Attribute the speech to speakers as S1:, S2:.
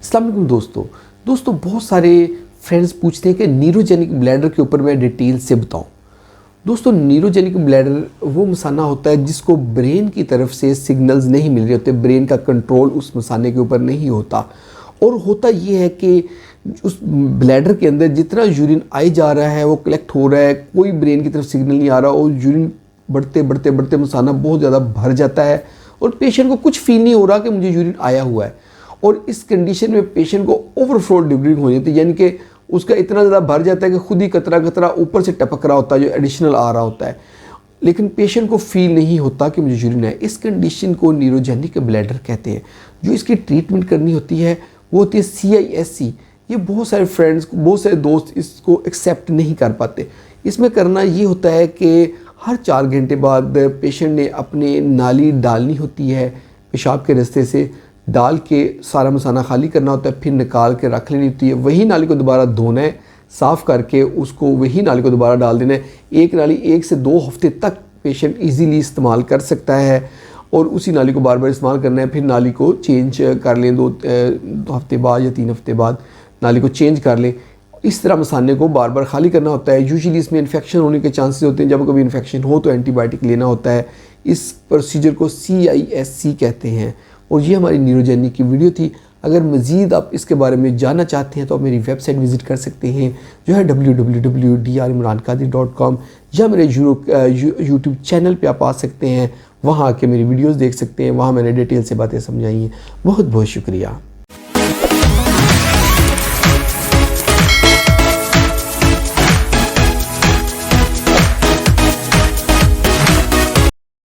S1: अस्सलाम वालेकुम दोस्तों बहुत सारे फ्रेंड्स पूछते हैं कि न्यूरोजेनिक ब्लैडर के ऊपर मैं डिटेल से बताऊं। दोस्तों न्यूरोजेनिक ब्लैडर वो मसाना होता है जिसको ब्रेन की तरफ से सिग्नल्स नहीं मिल रहे होते, ब्रेन का कंट्रोल उस मसाने के ऊपर नहीं होता। और होता ये है कि उस ब्लैडर के अंदर जितना यूरिन आई जा रहा है वो कलेक्ट हो रहा है, कोई ब्रेन की तरफ सिग्नल नहीं आ रहा और यूरिन बढ़ते बढ़ते बढ़ते मसाना बहुत ज़्यादा भर जाता है और पेशेंट को कुछ फील नहीं हो रहा कि मुझे यूरिन आया हुआ है। और इस कंडीशन में पेशेंट को ओवरफ्लो डिलीवरी हो जाती है, यानी कि उसका इतना ज़्यादा भर जाता है कि खुद ही कतरा कतरा ऊपर से टपक रहा होता है जो एडिशनल आ रहा होता है, लेकिन पेशेंट को फील नहीं होता कि मुझे यूरिन है। इस कंडीशन को न्यूरोजेनिक ब्लैडर कहते हैं। जो इसकी ट्रीटमेंट करनी होती है वो होती है CISC। ये बहुत सारे फ्रेंड्स, बहुत सारे दोस्त इसको एक्सेप्ट नहीं कर पाते। इसमें करना ये होता है कि हर 4 घंटे बाद पेशेंट ने अपने नाली डालनी होती है, पेशाब के रास्ते से डाल के सारा मसाना खाली करना होता है, फिर निकाल के रख लेनी होती है। वही नाली को दोबारा धोना है, साफ़ करके उसको वही नाली को दोबारा डाल देना है। एक नाली 1 से 2 हफ्ते तक पेशेंट इजीली इस्तेमाल कर सकता है और उसी नाली को बार बार इस्तेमाल करना है। फिर नाली को चेंज कर लें 2 हफ्ते बाद या 3 हफ्ते बाद नाली को चेंज कर लें। इस तरह मसाने को बार बार खाली करना होता है। यूजुअली इसमें इन्फेक्शन होने के चांसेस होते हैं, जब कभी इन्फेक्शन हो तो एंटीबायोटिक लेना होता है। इस प्रोसीजर को CISC कहते हैं। और ये हमारी न्यूरोजेनिक की वीडियो थी। अगर मज़ीद आप इसके बारे में जानना चाहते हैं तो आप मेरी वेबसाइट विज़िट कर सकते हैं जो है www.drimranqadri.com, या मेरे यूट्यूब चैनल पे आप आ सकते हैं, वहाँ आके मेरी वीडियोस देख सकते हैं। वहाँ मैंने डिटेल से बातें समझाई हैं। बहुत बहुत शुक्रिया।